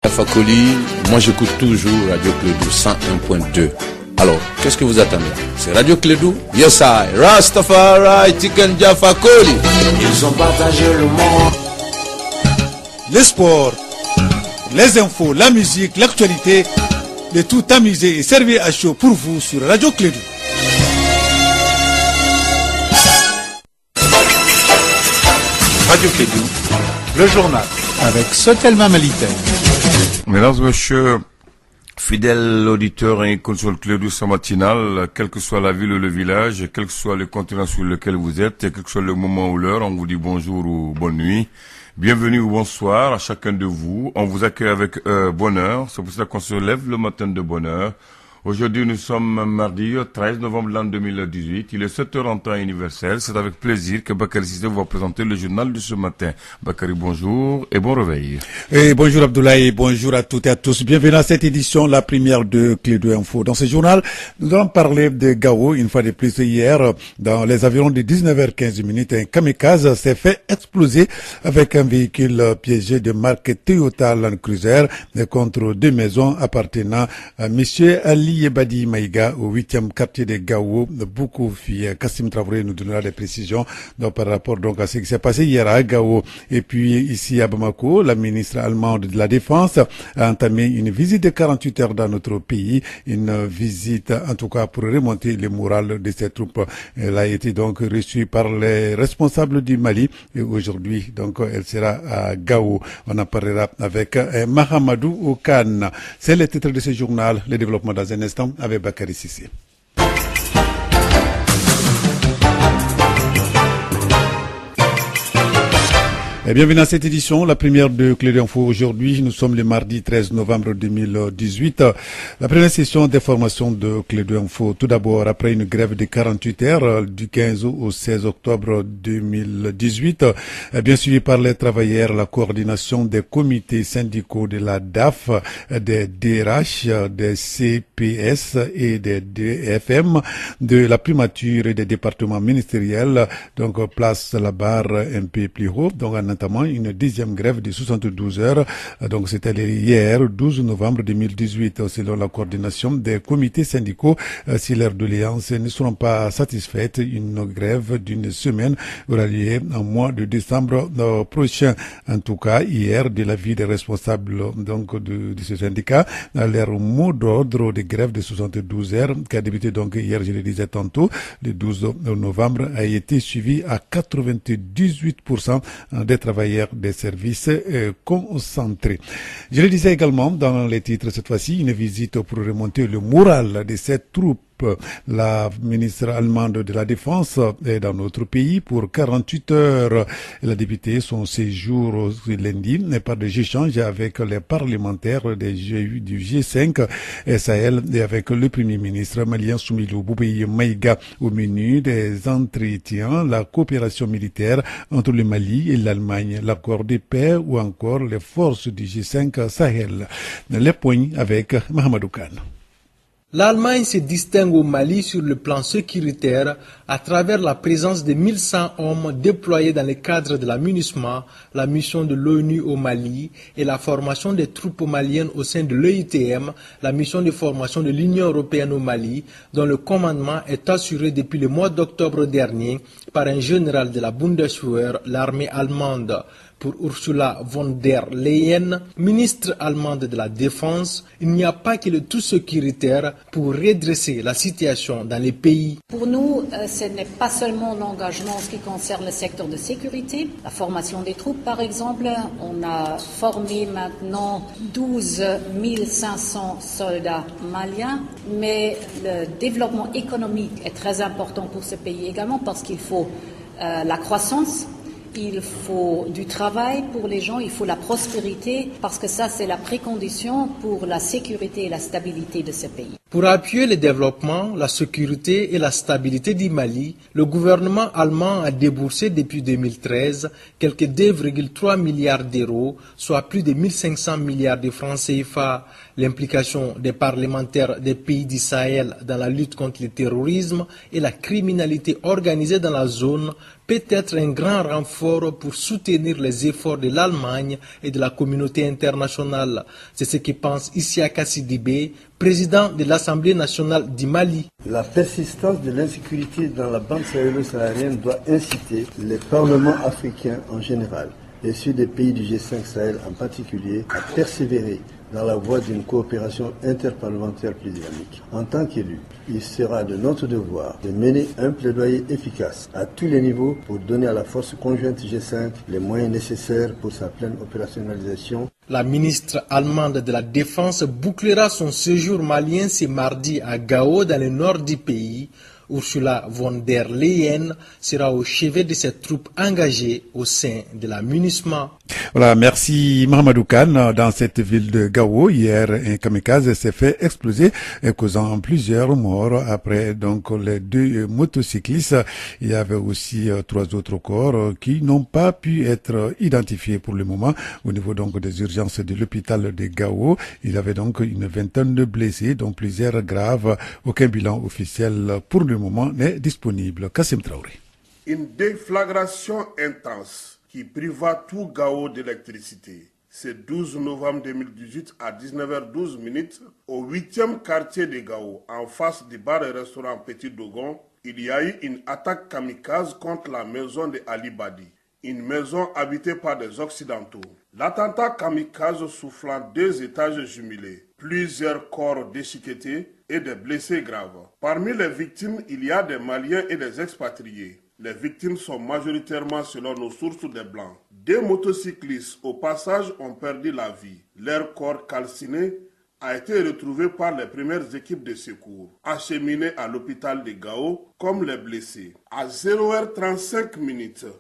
Fakoli, moi j'écoute toujours Radio Clédou 101.2. Alors, qu'est-ce que vous attendez? C'est Radio Clédou? Yes I, Rastafari, Tiken Jah Fakoli. Ils ont partagé le monde. Les sports, les infos, la musique, l'actualité, de tout amuser et servir à chaud pour vous sur Radio Clédou. Radio Clédou, le journal, avec Sotelma Malitaire. Mesdames et messieurs, fidèles auditeurs et console Clédou sa matinale, quelle que soit la ville ou le village, quel que soit le continent sur lequel vous êtes, et quel que soit le moment ou l'heure, on vous dit bonjour ou bonne nuit. Bienvenue ou bonsoir à chacun de vous. On vous accueille avec bonheur. C'est pour ça qu'on se lève le matin de bonheur. Aujourd'hui, nous sommes mardi 13 novembre l'an 2018. Il est 7h en temps universel. C'est avec plaisir que Bakary Cissé vous va présenter le journal de ce matin. Bakary, bonjour et bon réveil. Et bonjour Abdoulaye, bonjour à toutes et à tous. Bienvenue à cette édition, la première de Clédou Info. Dans ce journal, nous allons parler de Gao. Une fois de plus, hier, dans les environs de 19h15, un kamikaze s'est fait exploser avec un véhicule piégé de marque Toyota Land Cruiser contre deux maisons appartenant à monsieur Ali Yebadi Maïga au 8e quartier de Gao. Beaucoup filles. Kassim Traoré nous donnera des précisions donc, par rapport donc à ce qui s'est passé hier à Gao. Et puis ici à Bamako, la ministre allemande de la Défense a entamé une visite de 48 heures dans notre pays. Une visite en tout cas pour remonter le moral de ces troupes. Elle a été donc reçue par les responsables du Mali et aujourd'hui donc elle sera à Gao. On en parlera avec Mahamadou Okan. C'est le titre de ce journal. Le développement dans un instant avec Bakary Cissé. Et bienvenue à cette édition, la première de Clédou Info. Aujourd'hui, nous sommes le mardi 13 novembre 2018. La première session d'information de Clédou Info. Tout d'abord, après une grève de 48 heures du 15 au 16 octobre 2018, bien suivi par les travailleurs, la coordination des comités syndicaux de la DAF, des DRH, des CPS et des DFM, de la primature et des départements ministériels, donc place la barre un peu plus haut, donc notamment une deuxième grève de 72 heures. Donc c'était hier, 12 novembre 2018. Selon la coordination des comités syndicaux, si leurs doléances ne seront pas satisfaites, une grève d'une semaine aura lieu en mois de décembre prochain. En tout cas, hier, de l'avis des responsables donc de ce syndicat, leur mot d'ordre de grève de 72 heures, qui a débuté donc hier, je le disais tantôt, le 12 novembre, a été suivi à 98% des travailleurs des services concentrés. Je le disais également dans les titres cette fois-ci, une visite pour remonter le moral de cette troupe. La ministre allemande de la Défense est dans notre pays pour 48 heures. Elle a débuté son séjour lundi par des échanges avec les parlementaires du G5 Sahel et avec le Premier ministre malien Soumilou Boubeye Maïga au menu des entretiens, la coopération militaire entre le Mali et l'Allemagne, l'accord de paix ou encore les forces du G5 Sahel. Les points avec Mahamadou Khan. L'Allemagne se distingue au Mali sur le plan sécuritaire à travers la présence de 1100 hommes déployés dans le cadre de la MINUSMA, la mission de l'ONU au Mali, et la formation des troupes maliennes au sein de l'EITM, la mission de formation de l'Union européenne au Mali, dont le commandement est assuré depuis le mois d'octobre dernier par un général de la Bundeswehr, l'armée allemande. Pour Ursula von der Leyen, ministre allemande de la Défense, il n'y a pas que le tout sécuritaire pour redresser la situation dans les pays. Pour nous, ce n'est pas seulement l'engagement en ce qui concerne le secteur de sécurité, la formation des troupes par exemple. On a formé maintenant 12 500 soldats maliens, mais le développement économique est très important pour ce pays également parce qu'il faut la croissance. Il faut du travail pour les gens, il faut la prospérité, parce que ça, c'est la précondition pour la sécurité et la stabilité de ce pays. Pour appuyer le développement, la sécurité et la stabilité du Mali, le gouvernement allemand a déboursé depuis 2013 quelques 2,3 milliards d'euros, soit plus de 1500 milliards de francs CFA. L'implication des parlementaires des pays du Sahel dans la lutte contre le terrorisme et la criminalité organisée dans la zone peut être un grand renfort pour soutenir les efforts de l'Allemagne et de la communauté internationale. C'est ce que pense Isiaka Sidibé, président de l'Assemblée nationale du Mali. La persistance de l'insécurité dans la bande sahélo-saharienne doit inciter les parlements africains en général et ceux des pays du G5 Sahel en particulier à persévérer dans la voie d'une coopération interparlementaire plus dynamique. En tant qu'élu, il sera de notre devoir de mener un plaidoyer efficace à tous les niveaux pour donner à la force conjointe G5 les moyens nécessaires pour sa pleine opérationnalisation. La ministre allemande de la Défense bouclera son séjour malien ce mardi à Gao, dans le nord du pays. Ursula von der Leyen sera au chevet de ses troupes engagées au sein de la MINUSMA. Voilà, merci Mahamadou Khan. Dans cette ville de Gao, hier, un kamikaze s'est fait exploser, causant plusieurs morts. Après donc les 2 motocyclistes, il y avait aussi 3 autres corps qui n'ont pas pu être identifiés pour le moment. Au niveau donc des urgences de l'hôpital de Gao, il y avait donc une vingtaine de blessés, dont plusieurs graves. Aucun bilan officiel pour le moment n'est disponible. Kassim Traoré. Une déflagration intense qui priva tout Gao d'électricité. Ce 12 novembre 2018 à 19h12 au 8e quartier de Gao, en face du bar et restaurant Petit Dogon, il y a eu une attaque kamikaze contre la maison de Ali Badi, une maison habitée par des Occidentaux. L'attentat kamikaze soufflant 2 étages jumelés, plusieurs corps déchiquetés et des blessés graves. Parmi les victimes, il y a des Maliens et des expatriés. Les victimes sont majoritairement, selon nos sources, des Blancs. 2 motocyclistes, au passage, ont perdu la vie. Leur corps calciné a été retrouvé par les premières équipes de secours, acheminés à l'hôpital de Gao, comme les blessés. À 0h35,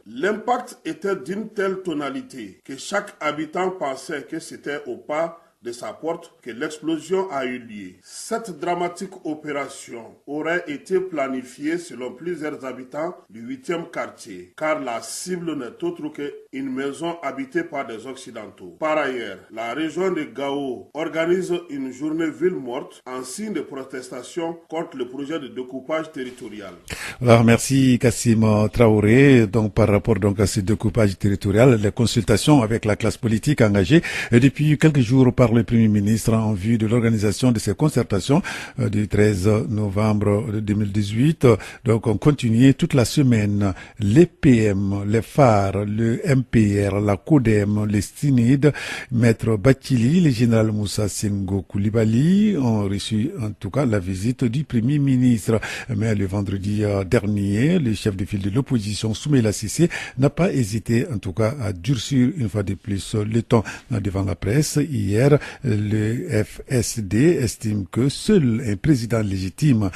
l'impact était d'une telle tonalité que chaque habitant pensait que c'était au pas de sa porte que l'explosion a eu lieu. Cette dramatique opération aurait été planifiée selon plusieurs habitants du 8e quartier, car la cible n'est autre qu'une maison habitée par des Occidentaux. Par ailleurs, la région de Gao organise une journée ville morte en signe de protestation contre le projet de découpage territorial. Alors merci Kassim Traoré. Donc par rapport donc à ce découpage territorial, les consultations avec la classe politique engagée depuis quelques jours par le Premier ministre en vue de l'organisation de ces concertations du 13 novembre 2018. Donc on continue toute la semaine. Les PM, les phares, le MPR, la CODEM, les STINID, Maître Bathily, le général Moussa Senghor Coulibaly ont reçu en tout cas la visite du Premier ministre. Mais le vendredi dernier, le chef de file de l'opposition Soumaïla Cissé n'a pas hésité en tout cas à durcir une fois de plus le ton devant la presse. Hier, le FSD estime que seul un président légitime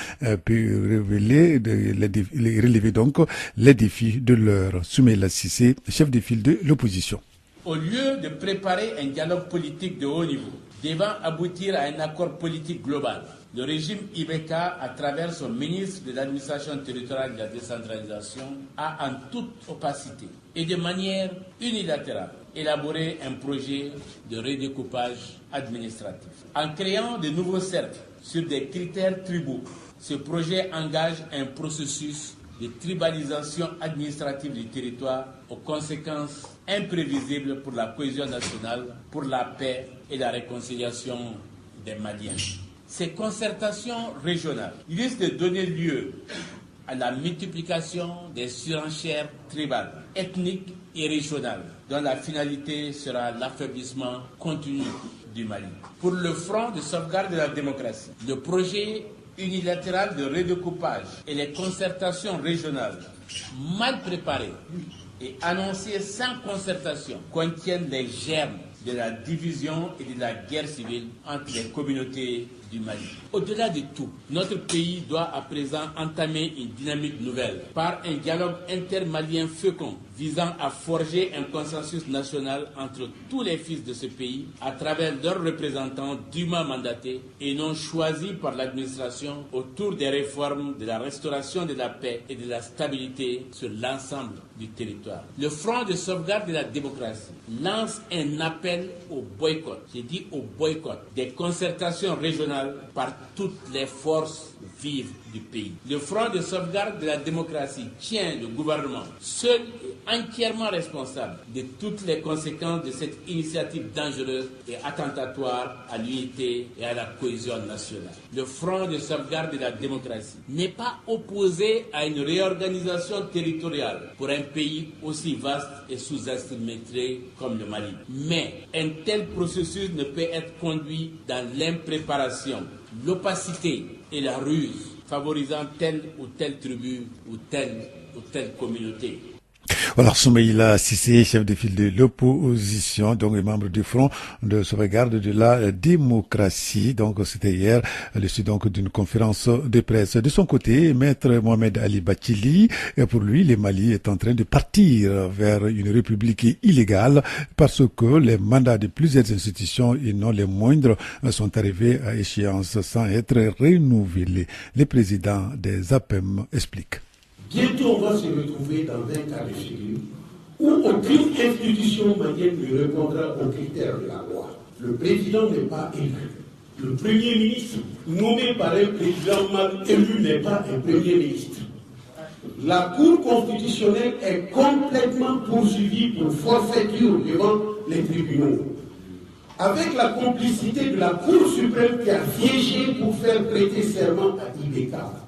peut relever donc les défis de l'heure. Soumaïla Cissé, chef de file de l'opposition. Au lieu de préparer un dialogue politique de haut niveau, devant aboutir à un accord politique global, le régime Ibeka, à travers son ministre de l'administration territoriale et de la décentralisation, a en toute opacité et de manière unilatérale élaboré un projet de redécoupage administratif. En créant de nouveaux cercles sur des critères tribaux, ce projet engage un processus de tribalisation administrative du territoire aux conséquences imprévisibles pour la cohésion nationale, pour la paix et la réconciliation des Maliens. Ces concertations régionales risquent de donner lieu à la multiplication des surenchères tribales, ethniques et régionales, dont la finalité sera l'affaiblissement continu du Mali. Pour le Front de sauvegarde de la démocratie, le projet unilatéral de redécoupage et les concertations régionales mal préparées et annoncées sans concertation contiennent les germes de la division et de la guerre civile entre les communautés du Mali. Au-delà de tout, notre pays doit à présent entamer une dynamique nouvelle par un dialogue intermalien fécond visant à forger un consensus national entre tous les fils de ce pays à travers leurs représentants dûment mandatés et non choisis par l'administration autour des réformes de la restauration de la paix et de la stabilité sur l'ensemble du territoire. Le Front de sauvegarde de la démocratie lance un appel au boycott, j'ai dit au boycott, des concertations régionales nationale par toutes les forces vives du pays. Le Front de sauvegarde de la démocratie tient le gouvernement seul et entièrement responsable de toutes les conséquences de cette initiative dangereuse et attentatoire à l'unité et à la cohésion nationale. Le Front de sauvegarde de la démocratie n'est pas opposé à une réorganisation territoriale pour un pays aussi vaste et sous-instrumenté comme le Mali. Mais un tel processus ne peut être conduit dans l'impréparation, l'opacité et la ruse, favorisant telle ou telle tribu ou telle communauté. Alors, Soumaïla Cissé, chef de file de l'opposition, donc et membre du Front de sauvegarde de la démocratie. Donc, c'était hier, à l'issue donc d'une conférence de presse. De son côté, Maître Mohamed Ali Bathily, pour lui, le Mali est en train de partir vers une république illégale parce que les mandats de plusieurs institutions, et non les moindres, sont arrivés à échéance sans être renouvelés. Le président des APEM explique. Bientôt, on va se retrouver dans un cas de figure où aucune institution malienne ne répondra aux critères de la loi. Le président n'est pas élu. Le premier ministre, nommé par un président mal élu, n'est pas un premier ministre. La Cour constitutionnelle est complètement poursuivie pour forfaiture devant les tribunaux. Avec la complicité de la Cour suprême qui a siégé pour faire prêter serment à Ibeka.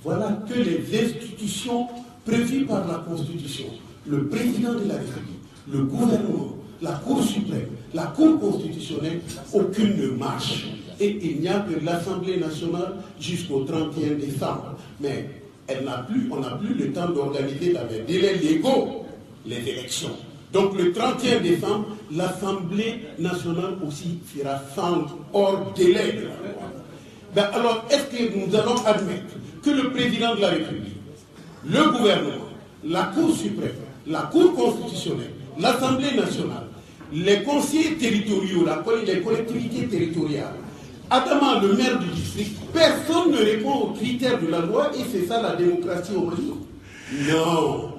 Voilà que les institutions prévues par la Constitution, le président de la République, le gouvernement, la Cour suprême, la Cour constitutionnelle, aucune ne marche. Et il n'y a que l'Assemblée nationale jusqu'au 31 décembre. Mais on n'a plus le temps d'organiser dans les délais légaux les élections. Donc le 31 décembre, l'Assemblée nationale aussi fera sans hors délai de la loi. Ben alors, est-ce que nous allons admettre que le président de la République, le gouvernement, la Cour suprême, la Cour constitutionnelle, l'Assemblée nationale, les conseillers territoriaux, les collectivités territoriales, Adama, le maire du district, personne ne répond aux critères de la loi et c'est ça la démocratie au Mali? Non.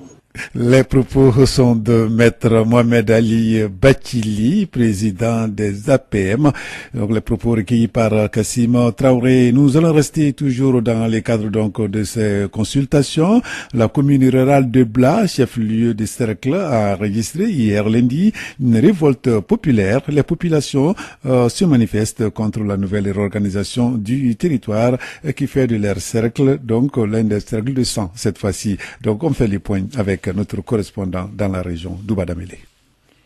Les propos sont de Maître Mohamed Ali Bathily, président des APM. Donc, les propos recueillis par Kassim Traoré. Nous allons rester toujours dans les cadres donc de ces consultations. La commune rurale de Bla, chef-lieu de cercle, a enregistré hier lundi une révolte populaire. Les populations se manifestent contre la nouvelle réorganisation du territoire qui fait de leur cercle donc l'un des cercles de sang cette fois-ci. Donc, on fait les points avec notre correspondant dans la région, Douba Damele.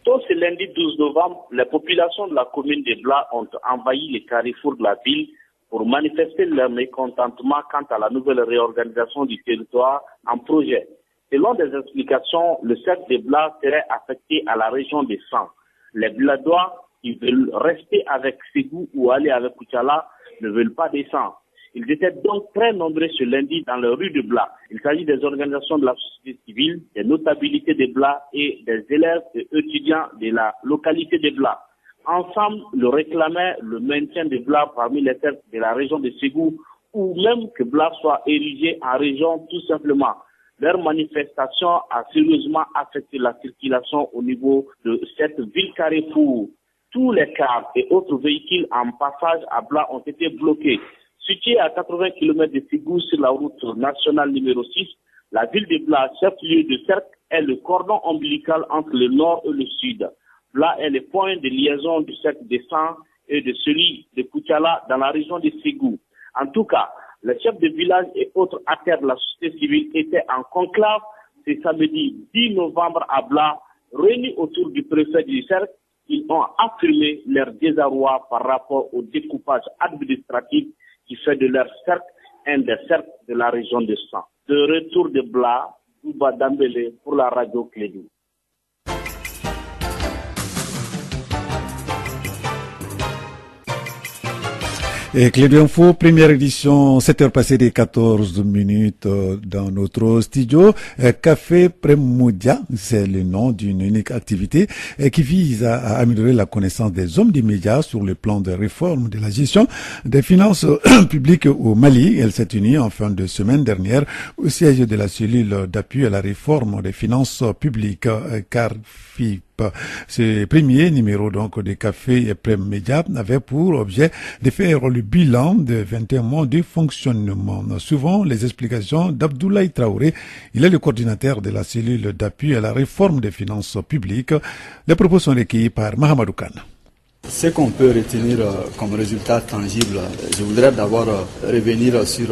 Ce lundi 12 novembre, les populations de la commune de Bla ont envahi les carrefours de la ville pour manifester leur mécontentement quant à la nouvelle réorganisation du territoire en projet. Selon des explications, le cercle de Bla serait affecté à la région des Sangs. Les Bladois qui veulent rester avec Ségou ou aller avec Koutiala ne veulent pas descendre. Ils étaient donc très nombreux ce lundi dans les rues de Bla. Il s'agit des organisations de la société civile, des notabilités de Bla et des élèves et étudiants de la localité de Bla. Ensemble, ils réclamaient le maintien de Bla parmi les terres de la région de Ségou ou même que Bla soit érigé en région tout simplement. Leur manifestation a sérieusement affecté la circulation au niveau de cette ville carrefour. Tous les cars et autres véhicules en passage à Bla ont été bloqués. Située à 80 km de Ségou sur la route nationale numéro 6, la ville de Bla, chef-lieu de cercle, est le cordon ombilical entre le nord et le sud. Bla est le point de liaison du cercle de Sang et de celui de Koutiala dans la région de Ségou. En tout cas, les chefs de village et autres acteurs de la société civile étaient en conclave ce samedi 10 novembre à Bla, réunis autour du préfet du cercle. Ils ont affirmé leur désarroi par rapport au découpage administratif qui fait de leur cercle un des cercles de la région de Sang. De retour de Bla, Douba Dambélé pour la radio Clédou. Et Clédou Info, première édition, 7h passées des 14 minutes dans notre studio. Café Premudia, c'est le nom d'une unique activité qui vise à améliorer la connaissance des hommes des médias sur le plan de réforme de la gestion des finances publiques au Mali. Elle s'est unie en fin de semaine dernière au siège de la cellule d'appui à la réforme des finances publiques, CARFIP. RCEP. Ce premier numéro donc de Café et Prem Média avait pour objet de faire le bilan de 21 mois de fonctionnement. Suivant les explications d'Abdoulaye Traoré, il est le coordinateur de la cellule d'appui à la réforme des finances publiques. Les propos sont recueillis par Mahamadou Khan. Ce qu'on peut retenir comme résultat tangible, je voudrais d'abord revenir sur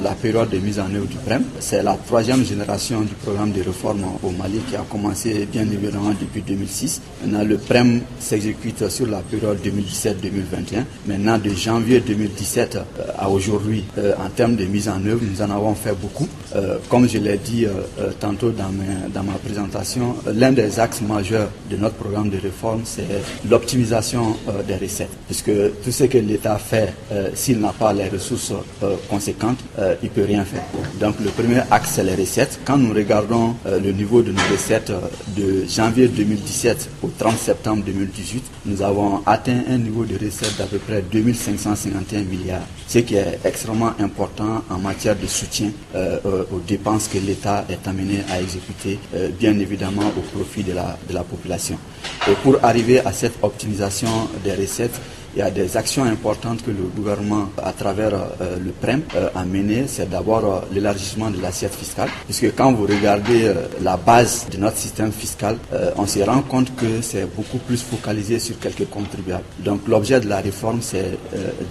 la période de mise en œuvre du PREM. C'est la troisième génération du programme de réforme au Mali qui a commencé bien évidemment depuis 2006. Maintenant, le PREM s'exécute sur la période 2017-2021. Maintenant, de janvier 2017 à aujourd'hui, en termes de mise en œuvre, nous en avons fait beaucoup. Comme je l'ai dit tantôt dans ma présentation, l'un des axes majeurs de notre programme de réforme, c'est l'optimisation des recettes, puisque tout ce que l'État fait, s'il n'a pas les ressources conséquentes, il ne peut rien faire. Donc le premier axe, c'est les recettes. Quand nous regardons le niveau de nos recettes de janvier 2017 au 30 septembre 2018, nous avons atteint un niveau de recettes d'à peu près 2551 milliards, ce qui est extrêmement important en matière de soutien aux dépenses que l'État est amené à exécuter, bien évidemment au profit de la population. Et pour arriver à cette optimisation des recettes, il y a des actions importantes que le gouvernement, à travers le PREM, a menées. C'est d'abord l'élargissement de l'assiette fiscale, puisque quand vous regardez la base de notre système fiscal, on se rend compte que c'est beaucoup plus focalisé sur quelques contribuables. Donc l'objet de la réforme, c'est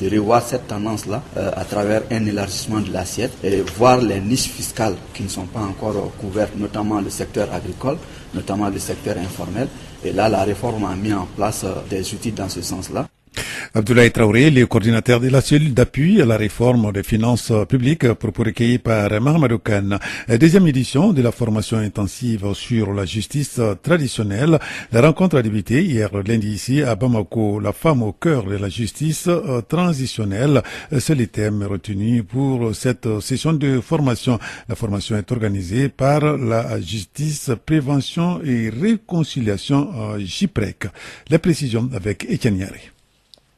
de revoir cette tendance-là à travers un élargissement de l'assiette et voir les niches fiscales qui ne sont pas encore couvertes, notamment le secteur agricole, notamment le secteur informel. Et là, la réforme a mis en place des outils dans ce sens-là. Abdoulaye Traoré, le coordinateur de la cellule d'appui à la réforme des finances publiques, propos recueillis par Mahamadou Khan. Deuxième édition de la formation intensive sur la justice traditionnelle. La rencontre a débuté hier lundi ici à Bamako. La femme au cœur de la justice transitionnelle. C'est le thème retenu pour cette session de formation. La formation est organisée par la justice, prévention et réconciliation JPREC. Les précisions avec Etienne Yari.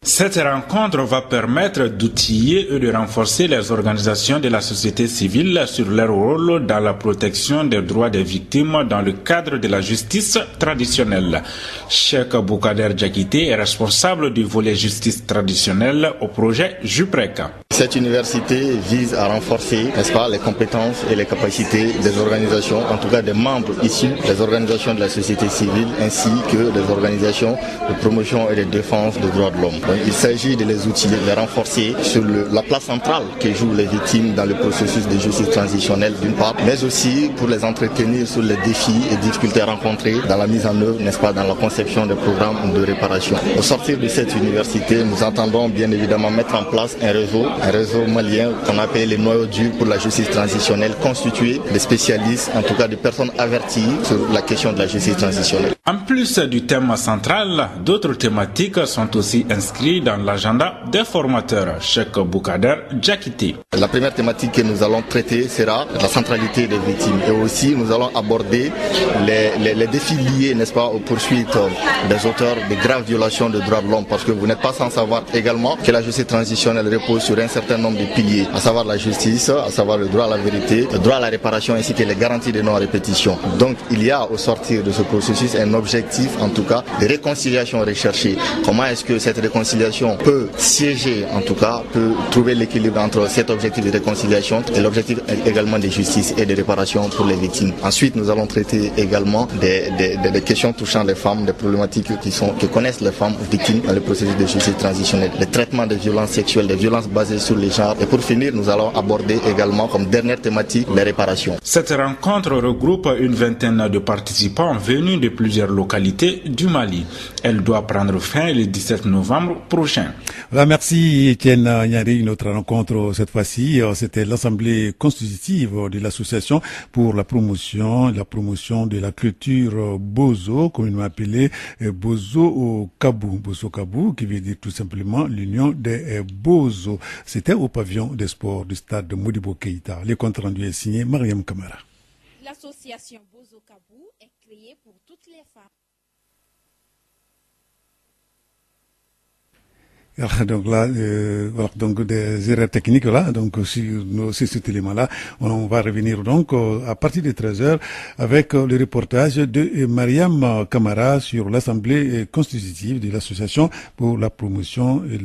Cette rencontre va permettre d'outiller et de renforcer les organisations de la société civile sur leur rôle dans la protection des droits des victimes dans le cadre de la justice traditionnelle. Cheikh Boukader Djakité est responsable du volet justice traditionnelle au projet JUPREC. Cette université vise à renforcer, n'est-ce pas, les compétences et les capacités des organisations, en tout cas des membres issus des organisations de la société civile ainsi que des organisations de promotion et de défense des droits de l'homme. Donc, il s'agit de les outiller, de les renforcer sur la place centrale que jouent les victimes dans le processus de justice transitionnelle d'une part, mais aussi pour les entretenir sur les défis et difficultés rencontrés dans la mise en œuvre, n'est-ce pas, dans la conception des programmes de réparation. Au sortir de cette université, nous entendons bien évidemment mettre en place un réseau malien qu'on appelle les noyaux durs pour la justice transitionnelle, constitué de spécialistes, en tout cas de personnes averties sur la question de la justice transitionnelle. En plus du thème central, d'autres thématiques sont aussi inscrites dans l'agenda des formateurs. Cheikh Boukader Djakité. La première thématique que nous allons traiter sera la centralité des victimes. Et aussi, nous allons aborder les défis liés, n'est-ce pas, aux poursuites des auteurs de graves violations des droits de l'homme. Parce que vous n'êtes pas sans savoir également que la justice transitionnelle repose sur un certain nombre de piliers, à savoir la justice, à savoir le droit à la vérité, le droit à la réparation ainsi que les garanties de non-répétition. Donc, il y a au sortir de ce processus un objectif, en tout cas, de réconciliation recherchée. Comment est-ce que cette réconciliation peut siéger, en tout cas, peut trouver l'équilibre entre cet objectif de réconciliation et l'objectif également de justice et de réparation pour les victimes. Ensuite, nous allons traiter également des questions touchant les femmes, des problématiques que connaissent les femmes victimes dans le processus de justice transitionnelle, le traitement des violences sexuelles, des violences basées sur les genres. Et pour finir, nous allons aborder également comme dernière thématique les réparations. Cette rencontre regroupe une vingtaine de participants venus de plusieurs localités du Mali. Elle doit prendre fin le 17 novembre prochain. Voilà, merci Etienne Yari. Une autre rencontre cette fois-ci, c'était l'Assemblée constitutive de l'association pour la promotion de la culture Bozo, communément appelée Bozo Kabou. Bozo Kabou, qui veut dire tout simplement l'union des Bozo. C'était au pavillon des sports du stade de Modibo Keïta. Le compte rendu est signé Mariam Kamara. L'association Bozo Kabou est créée pour toutes les femmes. Donc là, voilà, donc des erreurs techniques là, donc sur cet élément-là, on va revenir donc à partir de 13h avec le reportage de Mariam Kamara sur l'Assemblée constitutive de l'association pour la promotion et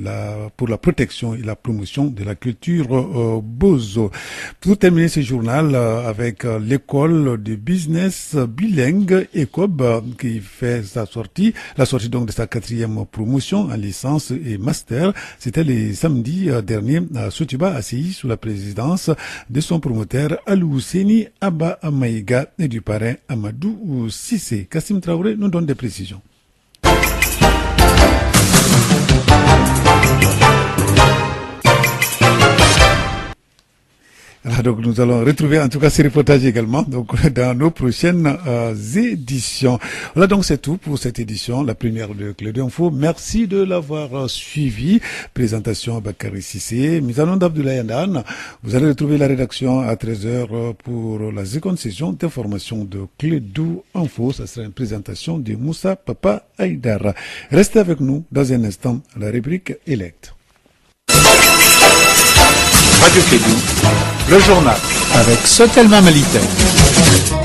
pour la protection et la promotion de la culture Bozo. Pour terminer ce journal avec l'école de business bilingue ECOB qui fait la sortie donc de sa 4e promotion en licence et master. C'était le samedi dernier à Sotiba, ACI, sous la présidence de son promoteur Alousseni Abba Amaïga et du parrain Amadou Sissé. Kassim Traoré nous donne des précisions. Donc nous allons retrouver en tout cas ces reportages également donc dans nos prochaines éditions. Voilà, donc c'est tout pour cette édition, la première de Clé d'Info. Merci de l'avoir suivi. Présentation Bakary Sissé, mise en onde Abdoulaye Andan. Vous allez retrouver la rédaction à 13h pour la seconde session d'information de Clé d'Info. Ça sera une présentation de Moussa Papa Aïdara. Restez avec nous dans un instant, la rubrique Elect. Radio Clédou, le journal avec Sotelma Malitaire.